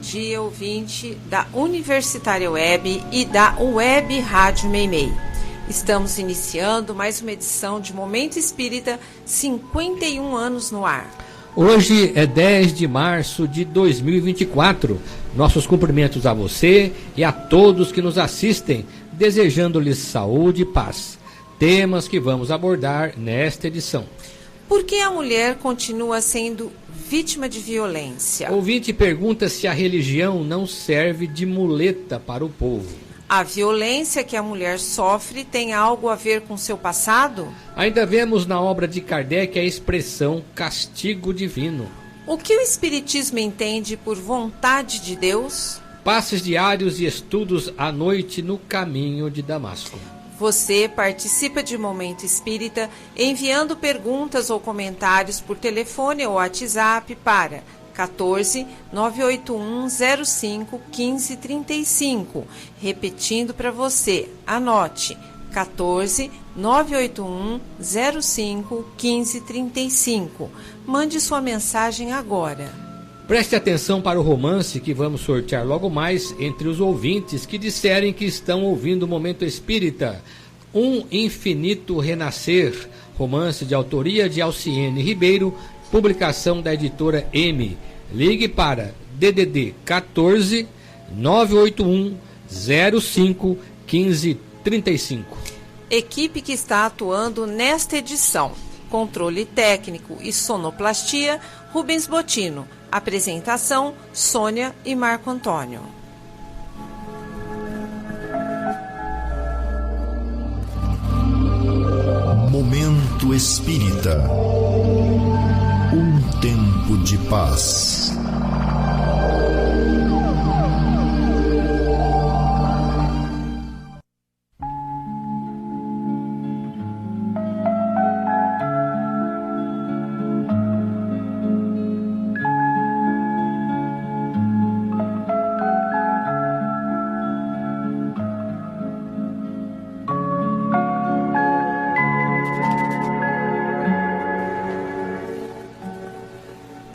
dia, ouvinte da Universitária Web e da Web Rádio Meimei. Estamos iniciando mais uma edição de Momento Espírita, 51 anos no ar. Hoje é 10 de março de 2024. Nossos cumprimentos a você e a todos que nos assistem, desejando-lhes saúde e paz. Temas que vamos abordar nesta edição. Por que a mulher continua sendo vítima de violência? Ouvinte pergunta se a religião não serve de muleta para o povo. A violência que a mulher sofre tem algo a ver com seu passado? Ainda vemos na obra de Kardec a expressão castigo divino. O que o Espiritismo entende por vontade de Deus? Passes diários e estudos à noite no caminho de Damasco. Você participa de Momento Espírita enviando perguntas ou comentários por telefone ou WhatsApp para 14 981 05 15 35. Repetindo para você, anote 14 981 05 15 35. Mande sua mensagem agora. Preste atenção para o romance que vamos sortear logo mais entre os ouvintes que disserem que estão ouvindo o Momento Espírita. Um Infinito Renascer, romance de autoria de Alciene Ribeiro, publicação da editora M. Ligue para DDD 14 981 05 15 35. Equipe que está atuando nesta edição: controle técnico e sonoplastia, Rubens Botino. Apresentação, Sônia e Marco Antônio. Momento Espírita. Um tempo de paz.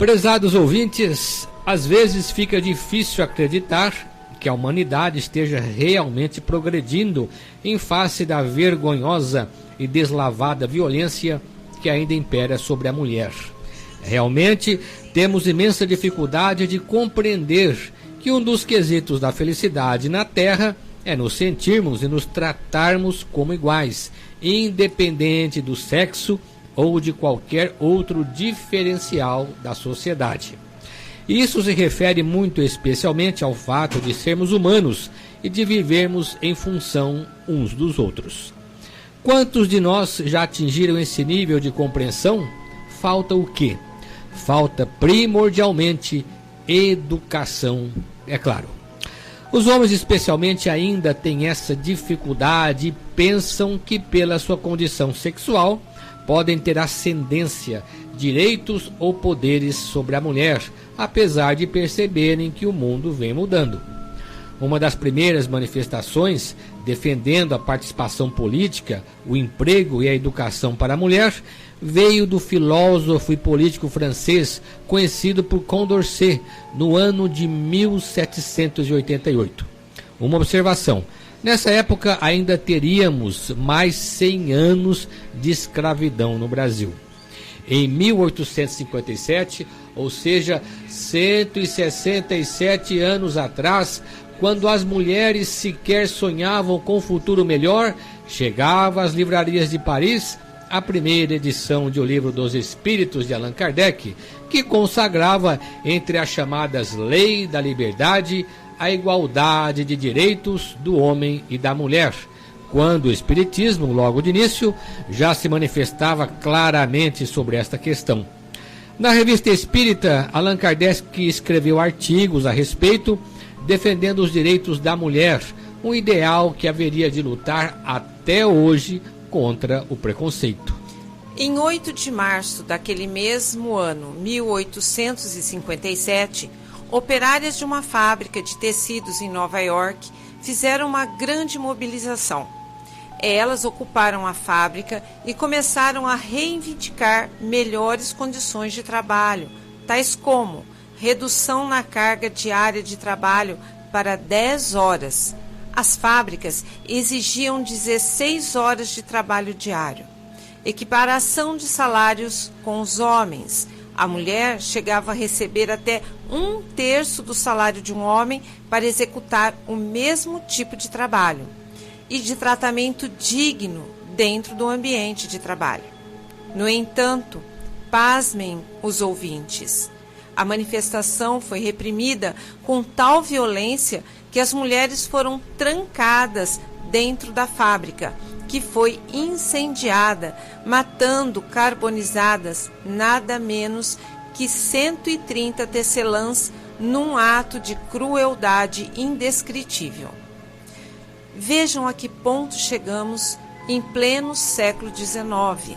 Prezados ouvintes, às vezes fica difícil acreditar que a humanidade esteja realmente progredindo em face da vergonhosa e deslavada violência que ainda impera sobre a mulher. Realmente temos imensa dificuldade de compreender que um dos quesitos da felicidade na Terra é nos sentirmos e nos tratarmos como iguais, independente do sexo ou de qualquer outro diferencial da sociedade. Isso se refere muito especialmente ao fato de sermos humanos e de vivermos em função uns dos outros. Quantos de nós já atingiram esse nível de compreensão? Falta o quê? Falta primordialmente educação, é claro. Os homens especialmente ainda têm essa dificuldade e pensam que pela sua condição sexual podem ter ascendência, direitos ou poderes sobre a mulher, apesar de perceberem que o mundo vem mudando. Uma das primeiras manifestações defendendo a participação política, o emprego e a educação para a mulher veio do filósofo e político francês conhecido por Condorcet no ano de 1788. Uma observação: nessa época ainda teríamos mais 100 anos de escravidão no Brasil. Em 1857, ou seja, 167 anos atrás, quando as mulheres sequer sonhavam com um futuro melhor, chegava às livrarias de Paris a primeira edição de O Livro dos Espíritos de Allan Kardec, que consagrava entre as chamadas Lei da Liberdade a igualdade de direitos do homem e da mulher, quando o Espiritismo, logo de início, já se manifestava claramente sobre esta questão. Na Revista Espírita, Allan Kardec escreveu artigos a respeito, defendendo os direitos da mulher, um ideal que haveria de lutar até hoje contra o preconceito. Em 8 de março daquele mesmo ano, 1857, operárias de uma fábrica de tecidos em Nova York fizeram uma grande mobilização. Elas ocuparam a fábrica e começaram a reivindicar melhores condições de trabalho, tais como redução na carga diária de trabalho para 10 horas. As fábricas exigiam 16 horas de trabalho diário. Equiparação de salários com os homens. A mulher chegava a receber até 1/3 do salário de um homem para executar o mesmo tipo de trabalho e de tratamento digno dentro do ambiente de trabalho. No entanto, pasmem os ouvintes, a manifestação foi reprimida com tal violência que as mulheres foram trancadas dentro da fábrica, que foi incendiada, matando carbonizadas nada menos que 130 tecelãs num ato de crueldade indescritível. Vejam a que ponto chegamos em pleno século XIX.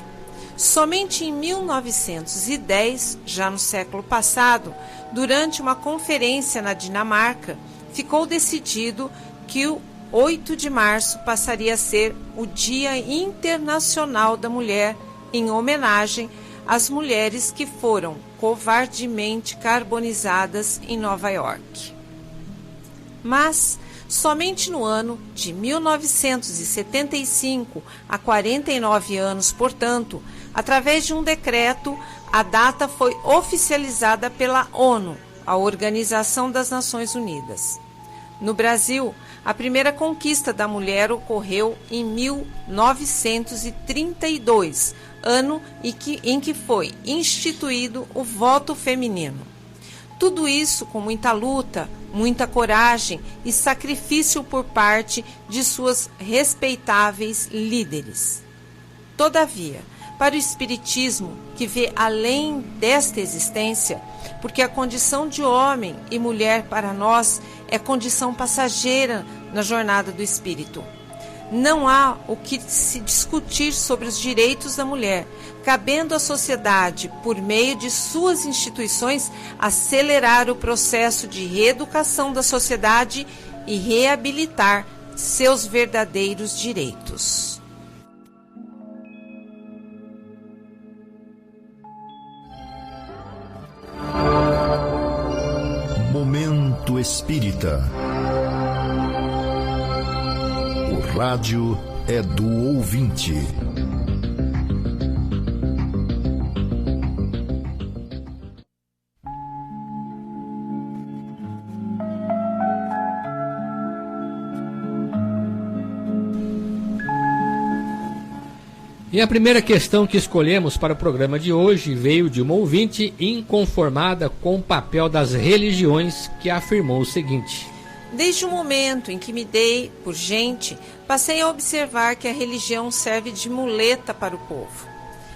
Somente em 1910, já no século passado, durante uma conferência na Dinamarca, ficou decidido que o 8 de março passaria a ser o Dia Internacional da Mulher, em homenagem às mulheres que foram covardemente carbonizadas em Nova York. Mas, somente no ano de 1975, há 49 anos, portanto, através de um decreto, a data foi oficializada pela ONU, a Organização das Nações Unidas. No Brasil, a primeira conquista da mulher ocorreu em 1932, ano em que foi instituído o voto feminino. Tudo isso com muita luta, muita coragem e sacrifício por parte de suas respeitáveis líderes. Todavia, para o Espiritismo, que vê além desta existência, porque a condição de homem e mulher para nós é condição passageira na jornada do espírito. Não há o que se discutir sobre os direitos da mulher, cabendo à sociedade, por meio de suas instituições, acelerar o processo de reeducação da sociedade e reabilitar seus verdadeiros direitos. Momento Espírita. O rádio é do ouvinte. E a primeira questão que escolhemos para o programa de hoje veio de uma ouvinte inconformada com o papel das religiões, que afirmou o seguinte: desde o momento em que me dei por gente, passei a observar que a religião serve de muleta para o povo.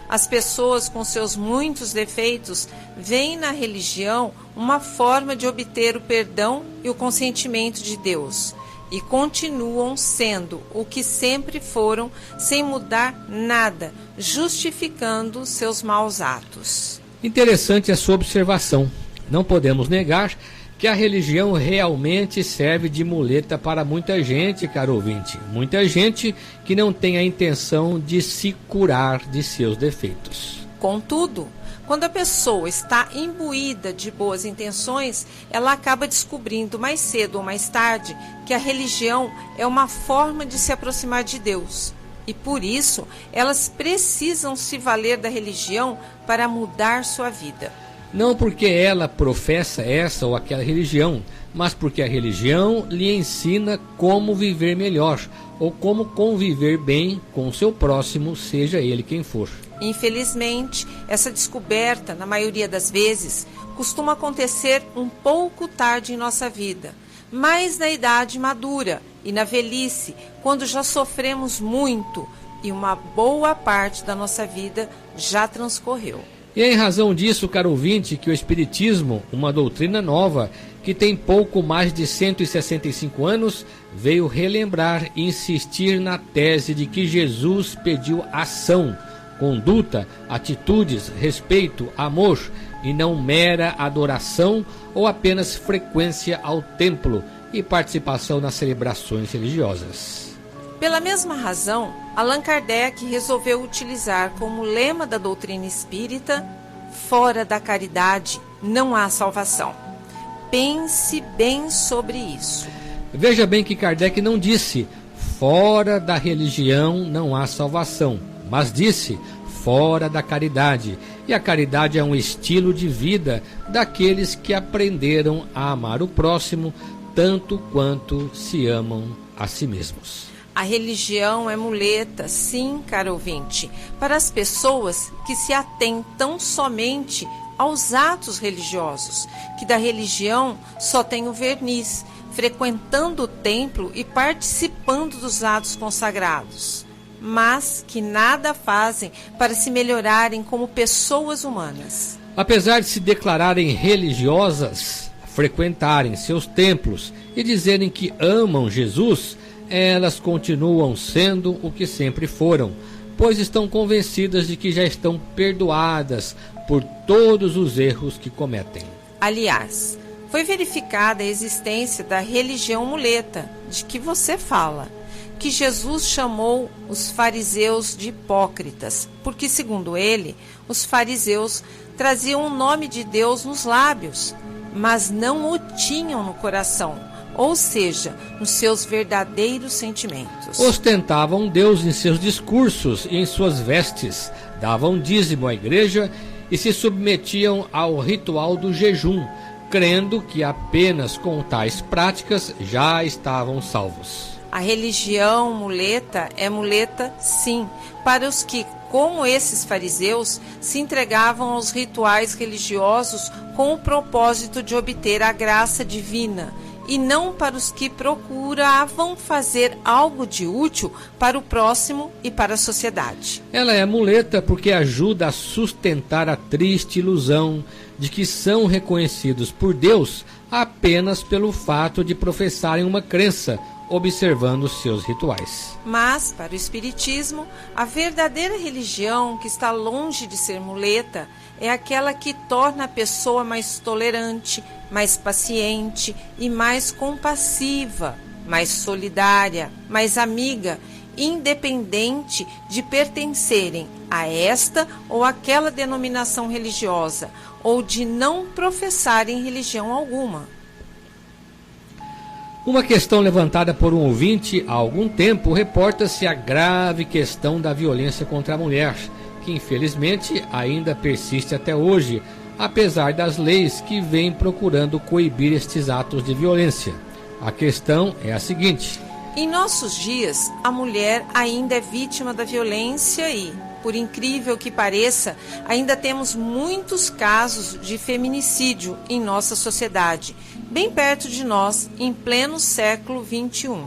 As pessoas, com seus muitos defeitos, veem na religião uma forma de obter o perdão e o consentimento de Deus, e continuam sendo o que sempre foram, sem mudar nada, justificando seus maus atos. Interessante a sua observação. Não podemos negar que a religião realmente serve de muleta para muita gente, caro ouvinte. Muita gente que não tem a intenção de se curar de seus defeitos. Contudo, quando a pessoa está imbuída de boas intenções, ela acaba descobrindo mais cedo ou mais tarde que a religião é uma forma de se aproximar de Deus. E por isso, elas precisam se valer da religião para mudar sua vida. Não porque ela professa essa ou aquela religião, mas porque a religião lhe ensina como viver melhor ou como conviver bem com o seu próximo, seja ele quem for. Infelizmente, essa descoberta, na maioria das vezes, costuma acontecer um pouco tarde em nossa vida, mais na idade madura e na velhice, quando já sofremos muito e uma boa parte da nossa vida já transcorreu. E é em razão disso, caro ouvinte, que o Espiritismo, uma doutrina nova, que tem pouco mais de 165 anos, veio relembrar e insistir na tese de que Jesus pediu ação, conduta, atitudes, respeito, amor, e não mera adoração ou apenas frequência ao templo e participação nas celebrações religiosas. Pela mesma razão, Allan Kardec resolveu utilizar como lema da doutrina espírita: fora da caridade não há salvação. Pense bem sobre isso. Veja bem que Kardec não disse fora da religião não há salvação, mas disse fora da caridade. E a caridade é um estilo de vida daqueles que aprenderam a amar o próximo tanto quanto se amam a si mesmos. A religião é muleta, sim, caro ouvinte, para as pessoas que se atentam somente aos atos religiosos, que da religião só tem o verniz, frequentando o templo e participando dos atos consagrados, mas que nada fazem para se melhorarem como pessoas humanas. Apesar de se declararem religiosas, frequentarem seus templos e dizerem que amam Jesus, elas continuam sendo o que sempre foram, pois estão convencidas de que já estão perdoadas por todos os erros que cometem. Aliás, foi verificada a existência da religião muleta, de que você fala, que Jesus chamou os fariseus de hipócritas, porque, segundo ele, os fariseus traziam o nome de Deus nos lábios, mas não o tinham no coração, ou seja, nos seus verdadeiros sentimentos. Ostentavam Deus em seus discursos e em suas vestes, davam dízimo à igreja e se submetiam ao ritual do jejum, crendo que apenas com tais práticas já estavam salvos. A religião muleta é muleta, sim, para os que, como esses fariseus, se entregavam aos rituais religiosos com o propósito de obter a graça divina, e não para os que procuravam fazer algo de útil para o próximo e para a sociedade. Ela é muleta porque ajuda a sustentar a triste ilusão de que são reconhecidos por Deus apenas pelo fato de professarem uma crença, observando seus rituais. Mas, para o Espiritismo, a verdadeira religião, que está longe de ser muleta, é aquela que torna a pessoa mais tolerante, mais paciente e mais compassiva, mais solidária, mais amiga, independente de pertencerem a esta ou aquela denominação religiosa, ou de não professarem religião alguma. Uma questão levantada por um ouvinte há algum tempo reporta-se a grave questão da violência contra a mulher, que infelizmente ainda persiste até hoje, apesar das leis que vêm procurando coibir estes atos de violência. A questão é a seguinte: em nossos dias, a mulher ainda é vítima da violência e, por incrível que pareça, ainda temos muitos casos de feminicídio em nossa sociedade, bem perto de nós, em pleno século XXI.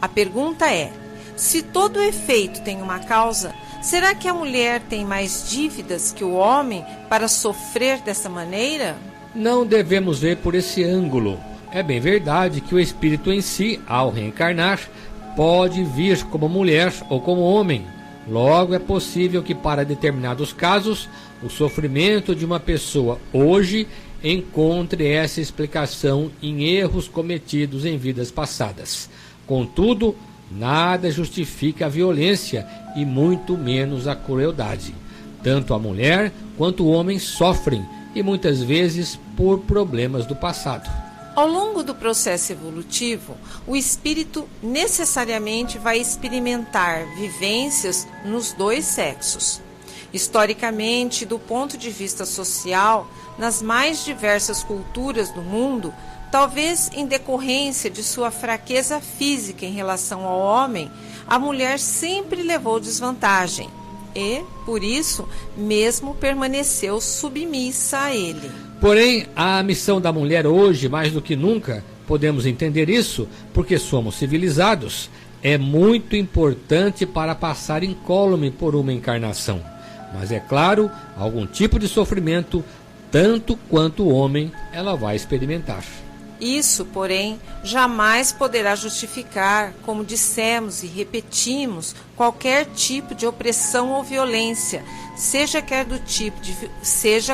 A pergunta é: se todo efeito tem uma causa, será que a mulher tem mais dívidas que o homem para sofrer dessa maneira? Não devemos ver por esse ângulo. É bem verdade que o espírito em si, ao reencarnar, pode vir como mulher ou como homem. Logo, é possível que para determinados casos, o sofrimento de uma pessoa hoje encontre essa explicação em erros cometidos em vidas passadas. Contudo, nada justifica a violência e muito menos a crueldade. Tanto a mulher quanto o homem sofrem, e muitas vezes por problemas do passado. Ao longo do processo evolutivo, o espírito necessariamente vai experimentar vivências nos dois sexos. Historicamente, do ponto de vista social, nas mais diversas culturas do mundo, talvez em decorrência de sua fraqueza física em relação ao homem, a mulher sempre levou desvantagem e, por isso, mesmo permaneceu submissa a ele. Porém, a missão da mulher hoje, mais do que nunca, podemos entender isso, porque somos civilizados, é muito importante para passar incólume por uma encarnação. Mas é claro, algum tipo de sofrimento, tanto quanto o homem, ela vai experimentar. Isso, porém, jamais poderá justificar, como dissemos e repetimos, qualquer tipo de opressão ou violência, seja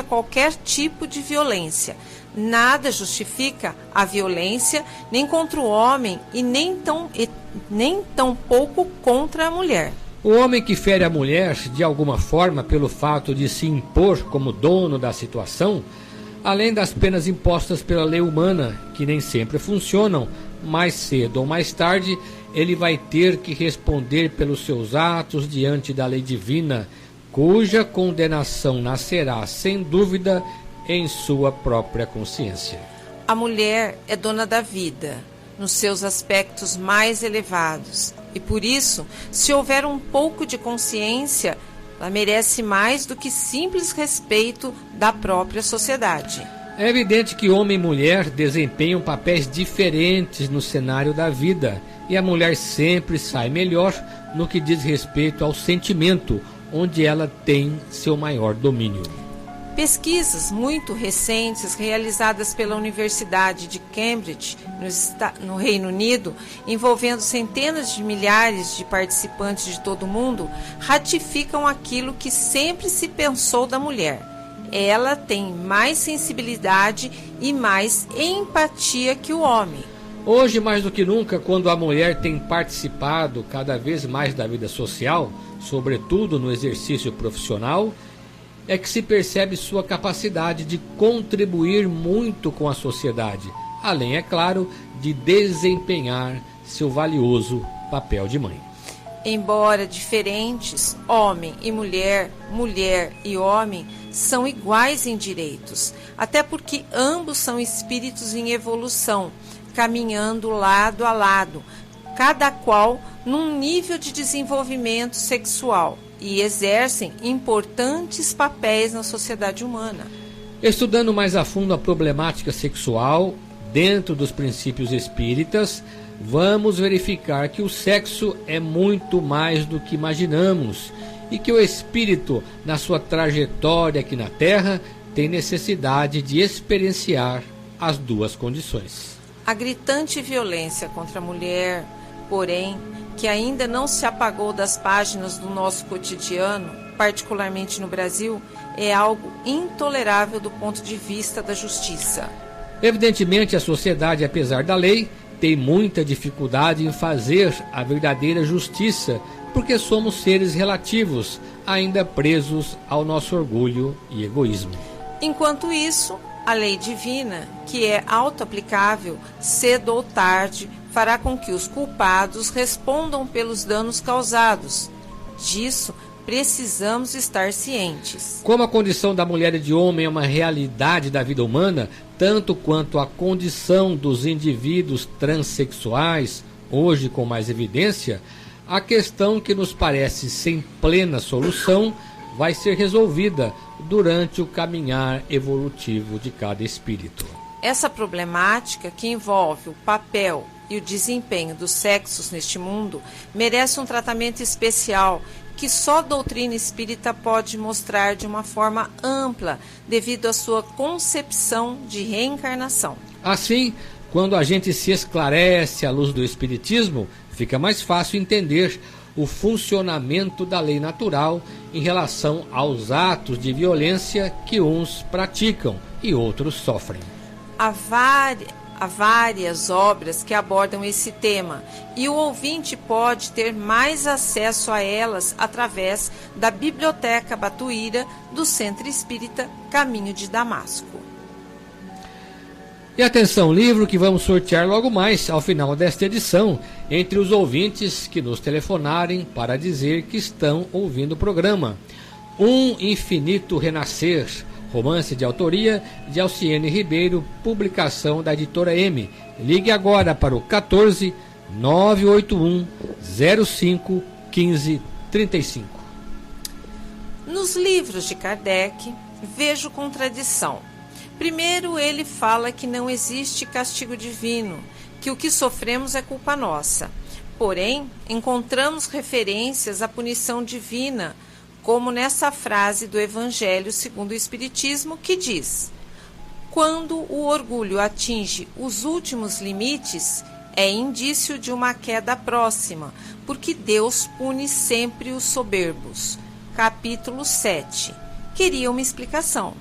qualquer tipo de violência. Nada justifica a violência, nem contra o homem e nem tão pouco contra a mulher. O homem que fere a mulher, de alguma forma, pelo fato de se impor como dono da situação, Além das penas impostas pela lei humana, que nem sempre funcionam, mais cedo ou mais tarde, ele vai ter que responder pelos seus atos diante da lei divina, cuja condenação nascerá, sem dúvida, em sua própria consciência. A mulher é dona da vida, nos seus aspectos mais elevados, e por isso, se houver um pouco de consciência, ela merece mais do que simples respeito da própria sociedade. É evidente que homem e mulher desempenham papéis diferentes no cenário da vida, e a mulher sempre sai melhor no que diz respeito ao sentimento, onde ela tem seu maior domínio. Pesquisas muito recentes realizadas pela Universidade de Cambridge, no Reino Unido, envolvendo centenas de milhares de participantes de todo o mundo, ratificam aquilo que sempre se pensou da mulher. Ela tem mais sensibilidade e mais empatia que o homem. Hoje, mais do que nunca, quando a mulher tem participado cada vez mais da vida social, sobretudo no exercício profissional, é que se percebe sua capacidade de contribuir muito com a sociedade, além, é claro, de desempenhar seu valioso papel de mãe. Embora diferentes, homem e mulher, mulher e homem, são iguais em direitos, até porque ambos são espíritos em evolução, caminhando lado a lado, cada qual num nível de desenvolvimento sexual, e exercem importantes papéis na sociedade humana. Estudando mais a fundo a problemática sexual dentro dos princípios espíritas, vamos verificar que o sexo é muito mais do que imaginamos e que o espírito, na sua trajetória aqui na Terra, tem necessidade de experienciar as duas condições. A gritante violência contra a mulher, porém, que ainda não se apagou das páginas do nosso cotidiano, particularmente no Brasil, é algo intolerável do ponto de vista da justiça. Evidentemente, a sociedade, apesar da lei, tem muita dificuldade em fazer a verdadeira justiça, porque somos seres relativos, ainda presos ao nosso orgulho e egoísmo. Enquanto isso, a lei divina, que é auto-aplicável, cedo ou tarde, fará com que os culpados respondam pelos danos causados. Disso, precisamos estar cientes. Como a condição da mulher e de homem é uma realidade da vida humana, tanto quanto a condição dos indivíduos transexuais, hoje com mais evidência, a questão que nos parece sem plena solução vai ser resolvida durante o caminhar evolutivo de cada espírito. Essa problemática, que envolve o papel e o desempenho dos sexos neste mundo, merece um tratamento especial que só a doutrina espírita pode mostrar de uma forma ampla, devido à sua concepção de reencarnação. Assim, quando a gente se esclarece à luz do espiritismo, fica mais fácil entender o funcionamento da lei natural em relação aos atos de violência que uns praticam e outros sofrem. Há várias obras que abordam esse tema e o ouvinte pode ter mais acesso a elas através da Biblioteca Batuíra do Centro Espírita Caminho de Damasco. E atenção, livro que vamos sortear logo mais ao final desta edição, entre os ouvintes que nos telefonarem para dizer que estão ouvindo o programa. Um Infinito Renascer, romance de autoria de Alciene Ribeiro, publicação da Editora M. Ligue agora para o 14 981 05 15 35. Nos livros de Kardec, vejo contradição. Primeiro, ele fala que não existe castigo divino, que o que sofremos é culpa nossa. Porém, encontramos referências à punição divina, como nessa frase do Evangelho segundo o Espiritismo, que diz: quando o orgulho atinge os últimos limites, é indício de uma queda próxima, porque Deus pune sempre os soberbos. Capítulo 7. Queria uma explicação.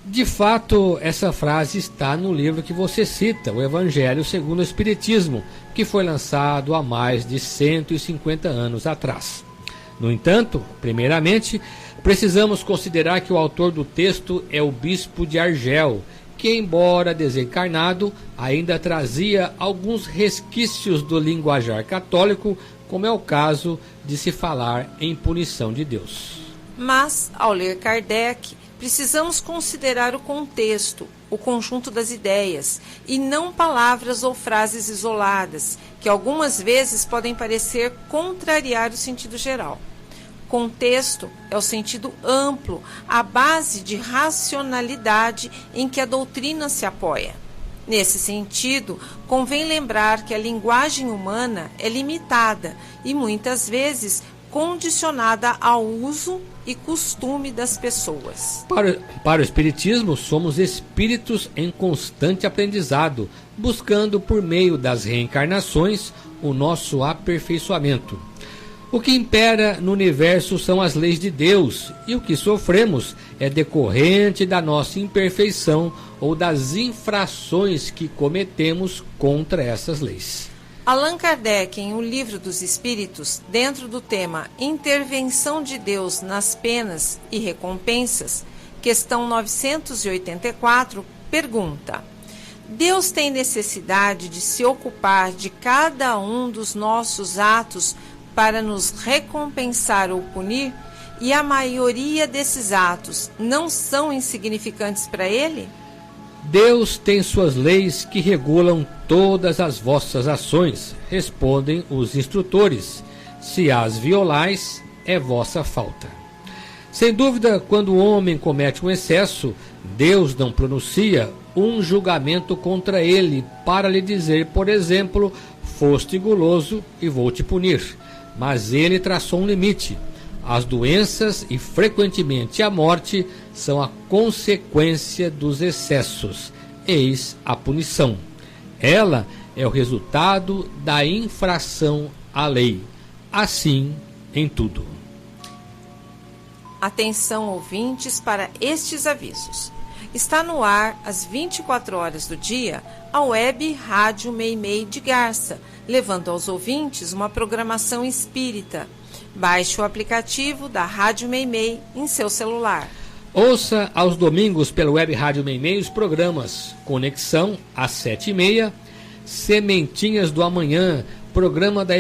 De fato, essa frase está no livro que você cita, o Evangelho segundo o Espiritismo, que foi lançado há mais de 150 anos atrás. No entanto, primeiramente, Precisamos considerar que o autor do texto é o bispo de Argel, que, embora desencarnado, ainda trazia alguns resquícios do linguajar católico, como é o caso de se falar em punição de Deus. Mas, ao ler Kardec, precisamos considerar o contexto, o conjunto das ideias, e não palavras ou frases isoladas, que algumas vezes podem parecer contrariar o sentido geral. Contexto é o sentido amplo, a base de racionalidade em que a doutrina se apoia. Nesse sentido, convém lembrar que a linguagem humana é limitada e muitas vezes condicionada ao uso e costume das pessoas. Para o Espiritismo, somos espíritos em constante aprendizado, buscando por meio das reencarnações o nosso aperfeiçoamento. O que impera no universo são as leis de Deus, e o que sofremos é decorrente da nossa imperfeição ou das infrações que cometemos contra essas leis. Allan Kardec, em O Livro dos Espíritos, dentro do tema Intervenção de Deus nas Penas e Recompensas, questão 984, pergunta: Deus tem necessidade de se ocupar de cada um dos nossos atos para nos recompensar ou punir, e a maioria desses atos não são insignificantes para ele? Deus tem suas leis que regulam todas as vossas ações, respondem os instrutores. Se as violais, é vossa falta. Sem dúvida, quando o homem comete um excesso, Deus não pronuncia um julgamento contra ele para lhe dizer, por exemplo, foste guloso e vou te punir. Mas ele traçou um limite. As doenças e, frequentemente, a morte são a consequência dos excessos. Eis a punição. Ela é o resultado da infração à lei. Assim, em tudo. Atenção, ouvintes, para estes avisos. Está no ar, às 24 horas do dia, a web Rádio Meimei de Garça, levando aos ouvintes uma programação espírita. Baixe o aplicativo da Rádio Meimei em seu celular. Ouça aos domingos pela web Rádio Meimei os programas Conexão, às 7h30, Sementinhas do Amanhã, programa da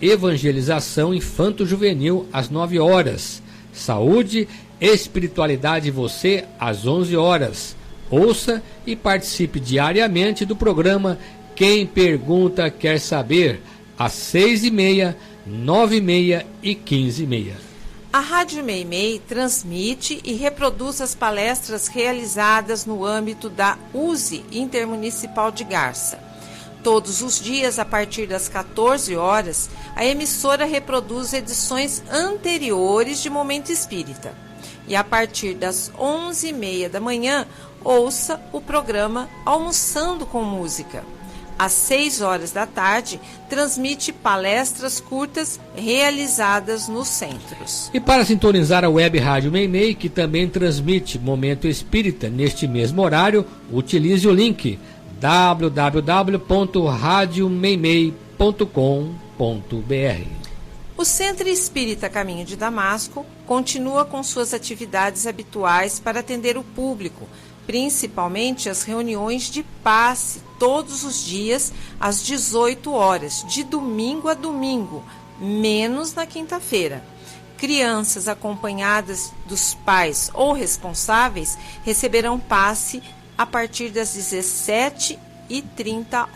evangelização infanto-juvenil, às 9 horas. Saúde, Espiritualidade e Você, às 11 horas. Ouça e participe diariamente do programa Quem Pergunta Quer Saber, às 6h30, 9h30 e 15h30. A Rádio Meimei transmite e reproduz as palestras realizadas no âmbito da USE Intermunicipal de Garça. Todos os dias, a partir das 14 horas, a emissora reproduz edições anteriores de Momento Espírita. E a partir das 11h30 da manhã, ouça o programa Almoçando com Música. Às 6 horas da tarde, transmite palestras curtas realizadas nos centros. E para sintonizar a web Rádio Meimei, que também transmite Momento Espírita neste mesmo horário, utilize o link www.radiomeimei.com.br. O Centro Espírita Caminho de Damasco continua com suas atividades habituais para atender o público, principalmente as reuniões de passe todos os dias às 18 horas, de domingo a domingo, menos na quinta-feira. Crianças acompanhadas dos pais ou responsáveis receberão passe a partir das 17h30.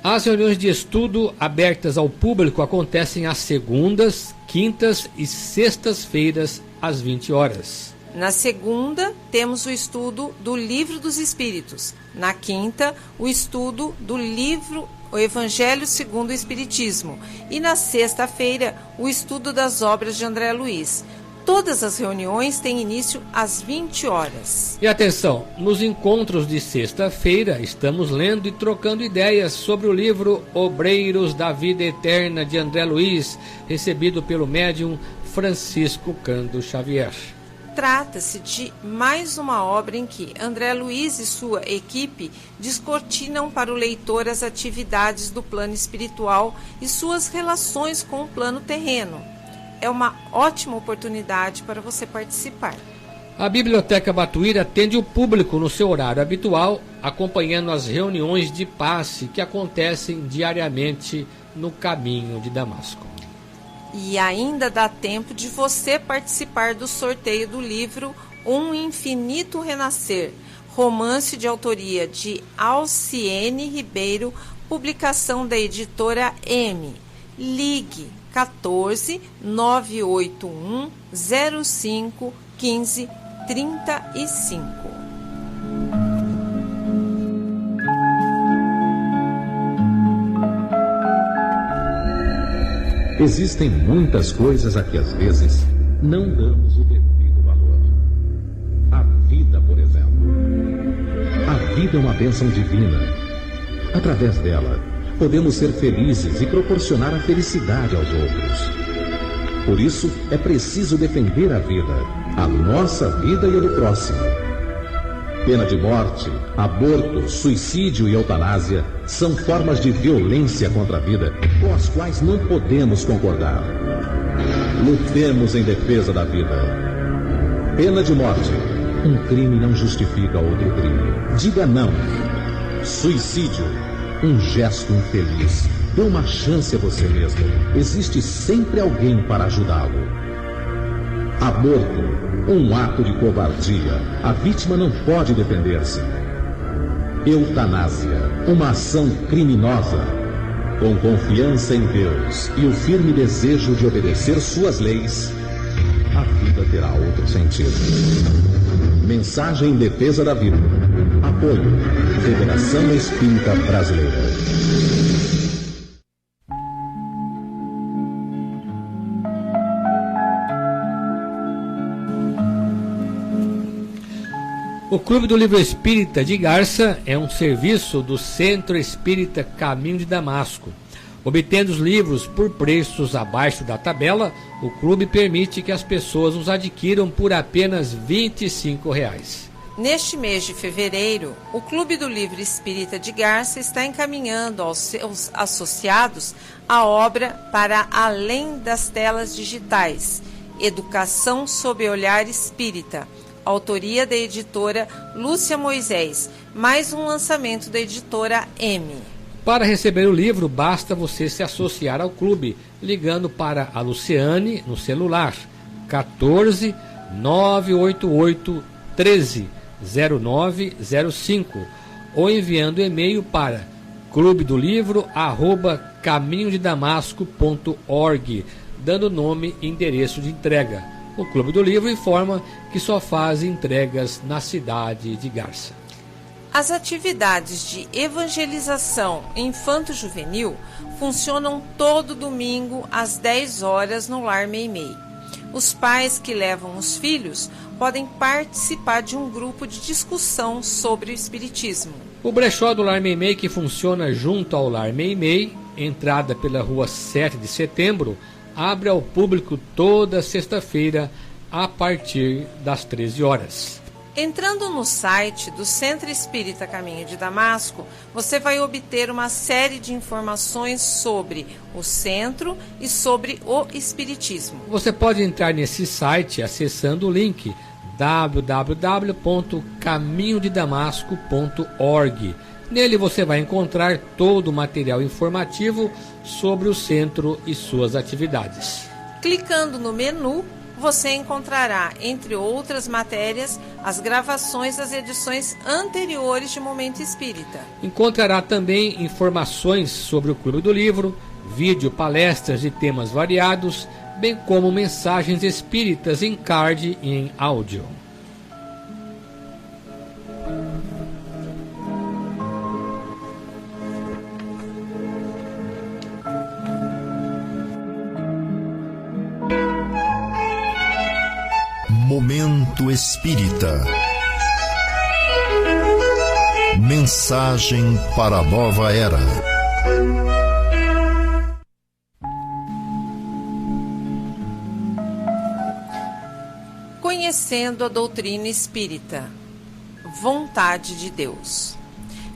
As reuniões de estudo abertas ao público acontecem às segundas, quintas e sextas-feiras, às 20 horas. Na segunda, temos o estudo do Livro dos Espíritos. Na quinta, o estudo do livro O Evangelho segundo o Espiritismo. E na sexta-feira, o estudo das obras de André Luiz. Todas as reuniões têm início às 20 horas. E atenção, nos encontros de sexta-feira, estamos lendo e trocando ideias sobre o livro Obreiros da Vida Eterna, de André Luiz, recebido pelo médium Francisco Cândido Xavier. Trata-se de mais uma obra em que André Luiz e sua equipe descortinam para o leitor as atividades do plano espiritual e suas relações com o plano terreno. é uma ótima oportunidade para você participar. A Biblioteca Batuíra atende o público no seu horário habitual, acompanhando as reuniões de passe que acontecem diariamente no caminho de Damasco. E ainda dá tempo de você participar do sorteio do livro Um Infinito Renascer, romance de autoria de Alciene Ribeiro, publicação da editora M. Ligue 14 981 05 15 35. Existem muitas coisas a que às vezes não damos o devido valor. A vida, por exemplo. A vida é uma bênção divina. Através dela, podemos ser felizes e proporcionar a felicidade aos outros. Por isso, é preciso defender a vida, a nossa vida e a do próximo. Pena de morte, aborto, suicídio e eutanásia são formas de violência contra a vida com as quais não podemos concordar. Lutemos em defesa da vida. Pena de morte. Um crime não justifica outro crime. Diga não. Suicídio. Um gesto infeliz. Dê uma chance a você mesmo. Existe sempre alguém para ajudá-lo. Aborto. Um ato de covardia. A vítima não pode defender-se. Eutanásia. Uma ação criminosa. Com confiança em Deus e o firme desejo de obedecer suas leis, a vida terá outro sentido. Mensagem em defesa da vida. Apoio. Federação Espírita Brasileira. O Clube do Livro Espírita de Garça é um serviço do Centro Espírita Caminho de Damasco. Obtendo os livros por preços abaixo da tabela, o clube permite que as pessoas os adquiram por apenas R$ 25,00. Neste mês de fevereiro, o Clube do Livro Espírita de Garça está encaminhando aos seus associados a obra Para Além das Telas Digitais, Educação sob Olhar Espírita, autoria da editora Lúcia Moisés, mais um lançamento da editora M. Para receber o livro, basta você se associar ao clube, ligando para a Luciane no celular 14 988 13 0905 ou enviando e-mail para clubedomlivro@caminhodedamasco.org, dando nome e endereço de entrega. O Clube do Livro informa que só faz entregas na cidade de Garça. As atividades de evangelização infanto-juvenil funcionam todo domingo às 10 horas no Lar Meimei. Os pais que levam os filhos podem participar de um grupo de discussão sobre o Espiritismo. O brechó do Lar Meimei, que funciona junto ao Lar Meimei, entrada pela rua 7 de setembro, abre ao público toda sexta-feira a partir das 13 horas. Entrando no site do Centro Espírita Caminho de Damasco, você vai obter uma série de informações sobre o centro e sobre o Espiritismo. Você pode entrar nesse site acessando o link www.caminhodedamasco.org. Nele você vai encontrar todo o material informativo sobre o centro e suas atividades. Clicando no menu, você encontrará, entre outras matérias, as gravações das edições anteriores de Momento Espírita. Encontrará também informações sobre o Clube do Livro, vídeo, palestras de temas variados, bem como mensagens espíritas em card e em áudio. Momento Espírita. Mensagem para a nova era. Conhecendo a doutrina espírita. Vontade de Deus.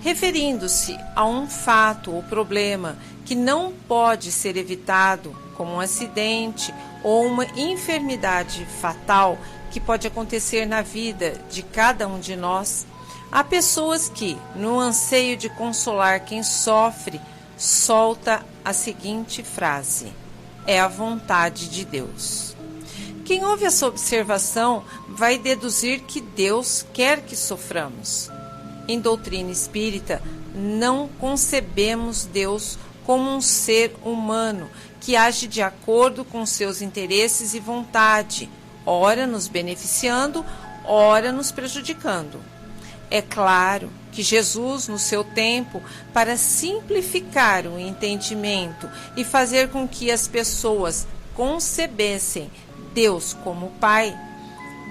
Referindo-se a um fato ou problema que não pode ser evitado, como um acidente ou uma enfermidade fatal que pode acontecer na vida de cada um de nós, há pessoas que, no anseio de consolar quem sofre, solta a seguinte frase: é a vontade de Deus. Quem ouve essa observação vai deduzir que Deus quer que soframos. Em doutrina espírita, não concebemos Deus como um ser humano que age de acordo com seus interesses e vontade, ora nos beneficiando, ora nos prejudicando. É claro que Jesus, no seu tempo, para simplificar o entendimento e fazer com que as pessoas concebessem Deus como Pai,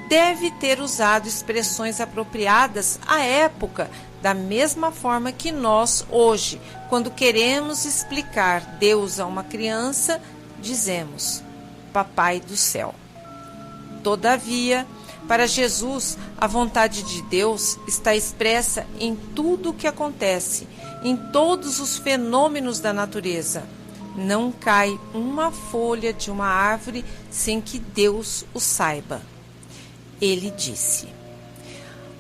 deve ter usado expressões apropriadas à época, da mesma forma que nós, hoje, quando queremos explicar Deus a uma criança, dizemos: Papai do céu. Todavia, para Jesus, a vontade de Deus está expressa em tudo o que acontece, em todos os fenômenos da natureza. Não cai uma folha de uma árvore sem que Deus o saiba. Ele disse: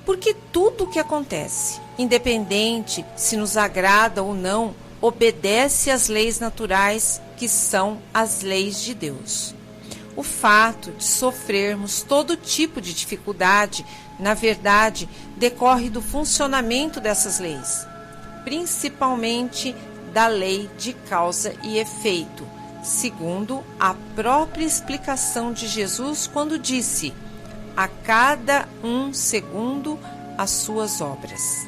porque tudo o que acontece, independente se nos agrada ou não, obedece às leis naturais, que são as leis de Deus. O fato de sofrermos todo tipo de dificuldade, na verdade, decorre do funcionamento dessas leis, principalmente da lei de causa e efeito, segundo a própria explicação de Jesus quando disse: a cada um segundo as suas obras.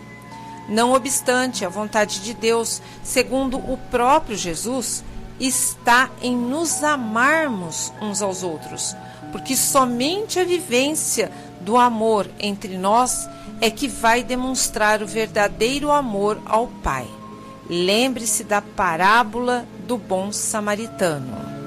Não obstante, a vontade de Deus, segundo o próprio Jesus, está em nos amarmos uns aos outros, porque somente a vivência do amor entre nós é que vai demonstrar o verdadeiro amor ao Pai. Lembre-se da parábola do bom samaritano.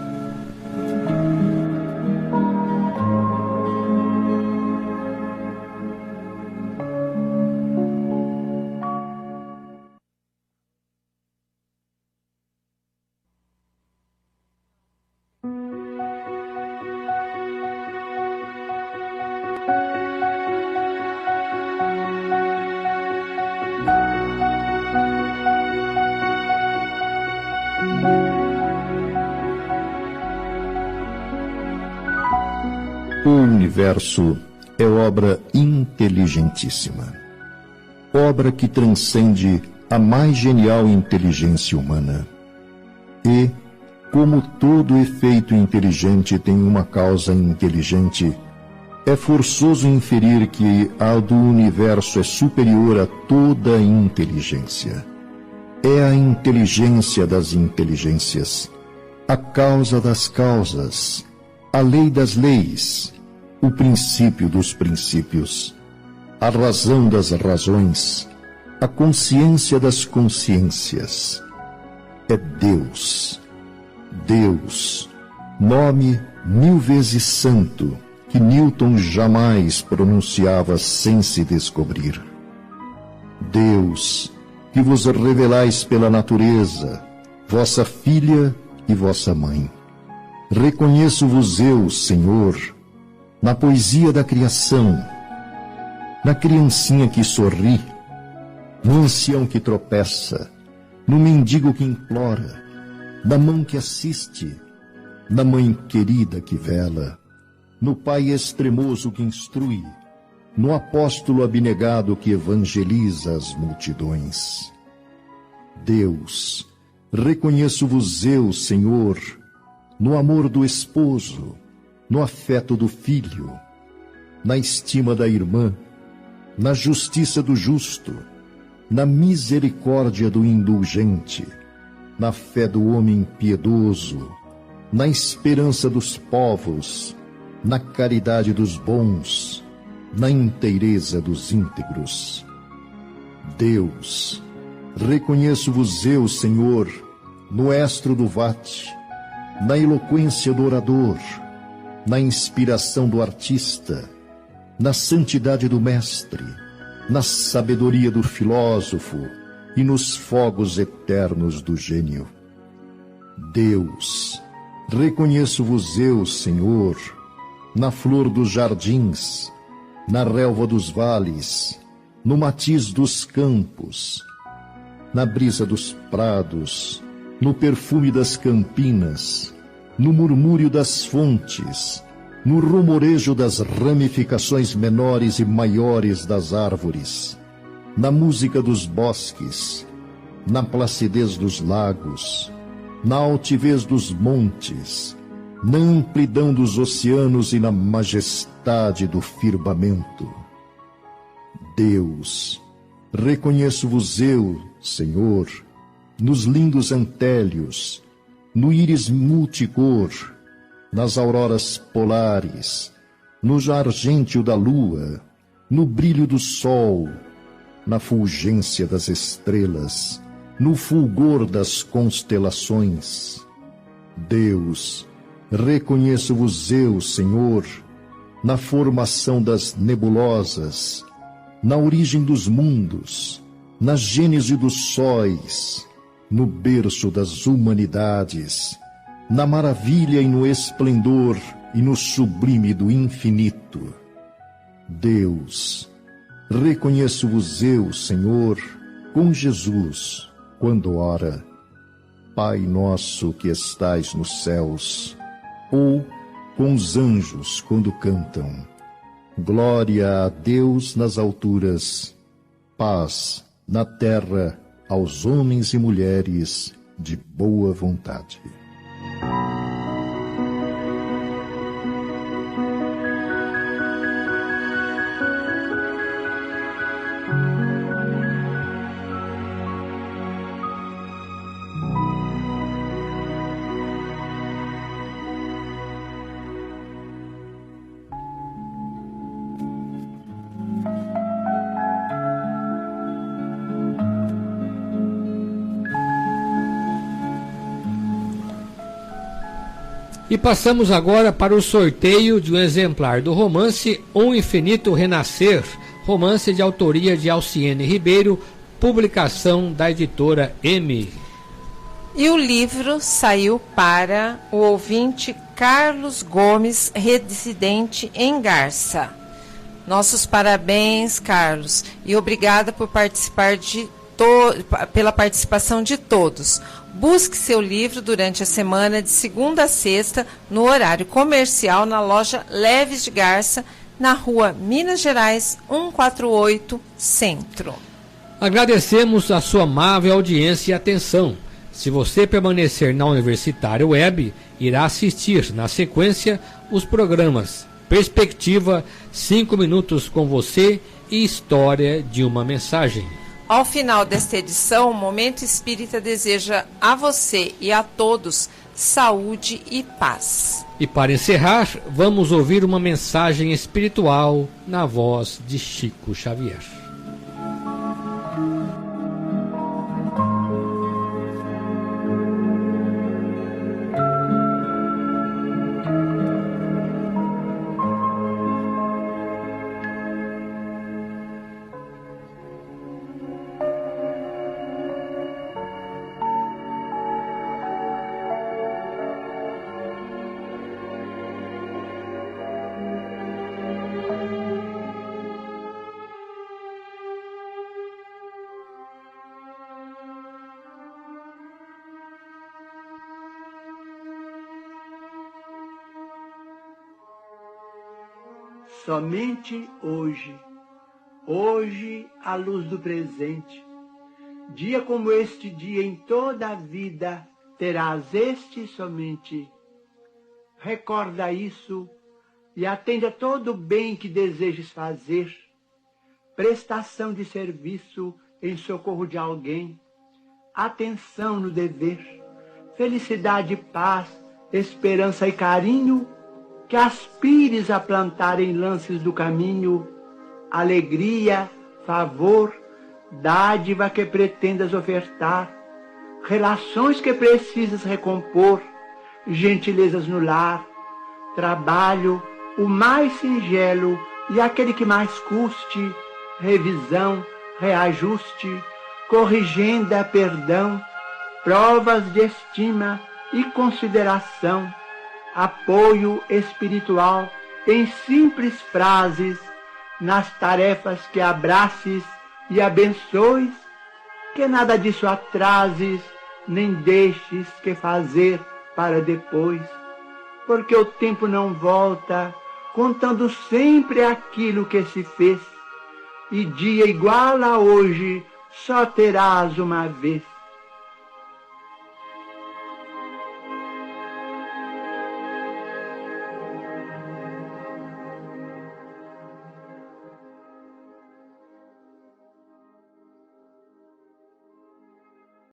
O universo é obra inteligentíssima, obra que transcende a mais genial inteligência humana. E, como todo efeito inteligente tem uma causa inteligente, é forçoso inferir que a do universo é superior a toda a inteligência. É a inteligência das inteligências, a causa das causas, a lei das leis, o princípio dos princípios, a razão das razões, a consciência das consciências. É Deus. Deus, nome 1000 vezes santo, que Newton jamais pronunciava sem se descobrir. Deus, que vos revelais pela natureza, vossa filha e vossa mãe. Reconheço-vos eu, Senhor, na poesia da criação, na criancinha que sorri, no ancião que tropeça, no mendigo que implora, na mão que assiste, na mãe querida que vela, no pai extremoso que instrui, no apóstolo abnegado que evangeliza as multidões. Deus, reconheço-vos eu, Senhor, no amor do esposo, no afeto do filho, na estima da irmã, na justiça do justo, na misericórdia do indulgente, na fé do homem piedoso, na esperança dos povos, na caridade dos bons, na inteireza dos íntegros. Deus, reconheço-vos eu, Senhor, no estro do vate, na eloquência do orador, na inspiração do artista, na santidade do mestre, na sabedoria do filósofo e nos fogos eternos do gênio. Deus, Reconheço-vos eu, Senhor, na flor dos jardins, na relva dos vales, no matiz dos campos, na brisa dos prados, no perfume das campinas, no murmúrio das fontes, no rumorejo das ramificações menores e maiores das árvores, na música dos bosques, na placidez dos lagos, na altivez dos montes, na amplidão dos oceanos e na majestade do firmamento. Deus, reconheço-vos eu, Senhor, nos lindos antélios, no íris multicor, nas auroras polares, no argêntio da lua, no brilho do sol, na fulgência das estrelas, no fulgor das constelações. Deus, reconheço-vos eu, Senhor, na formação das nebulosas, na origem dos mundos, na gênese dos sóis, no berço das humanidades, na maravilha e no esplendor e no sublime do infinito. Deus, reconheço-vos eu, Senhor, com Jesus, quando ora, Pai nosso que estais nos céus, ou com os anjos quando cantam, glória a Deus nas alturas, paz na terra aos homens e mulheres de boa vontade. E passamos agora para o sorteio de um exemplar do romance Um Infinito Renascer, romance de autoria de Alciene Ribeiro, publicação da editora M. E o livro saiu para o ouvinte Carlos Gomes, residente em Garça. Nossos parabéns, Carlos, e obrigada por participar pela participação de todos. Busque seu livro durante a semana de segunda a sexta, no horário comercial, na loja Leves de Garça, na rua Minas Gerais, 148, Centro. Agradecemos a sua amável audiência e atenção. Se você permanecer na Universitária Web, irá assistir, na sequência, os programas Perspectiva, 5 minutos com você e História de uma Mensagem. Ao final desta edição, o Momento Espírita deseja a você e a todos saúde e paz. E para encerrar, vamos ouvir uma mensagem espiritual na voz de Chico Xavier. Somente hoje à luz do presente, dia como este dia em toda a vida, terás este somente. Recorda isso e atende a todo o bem que desejes fazer, prestação de serviço em socorro de alguém, atenção no dever, felicidade, paz, esperança e carinho, que aspires a plantar em lances do caminho, alegria, favor, dádiva que pretendas ofertar, relações que precisas recompor, gentilezas no lar, trabalho, o mais singelo e aquele que mais custe, revisão, reajuste, corrigenda, perdão, provas de estima e consideração, apoio espiritual em simples frases, nas tarefas que abraces e abençoes, que nada disso atrases, nem deixes que fazer para depois, porque o tempo não volta, contando sempre aquilo que se fez, e dia igual a hoje só terás uma vez.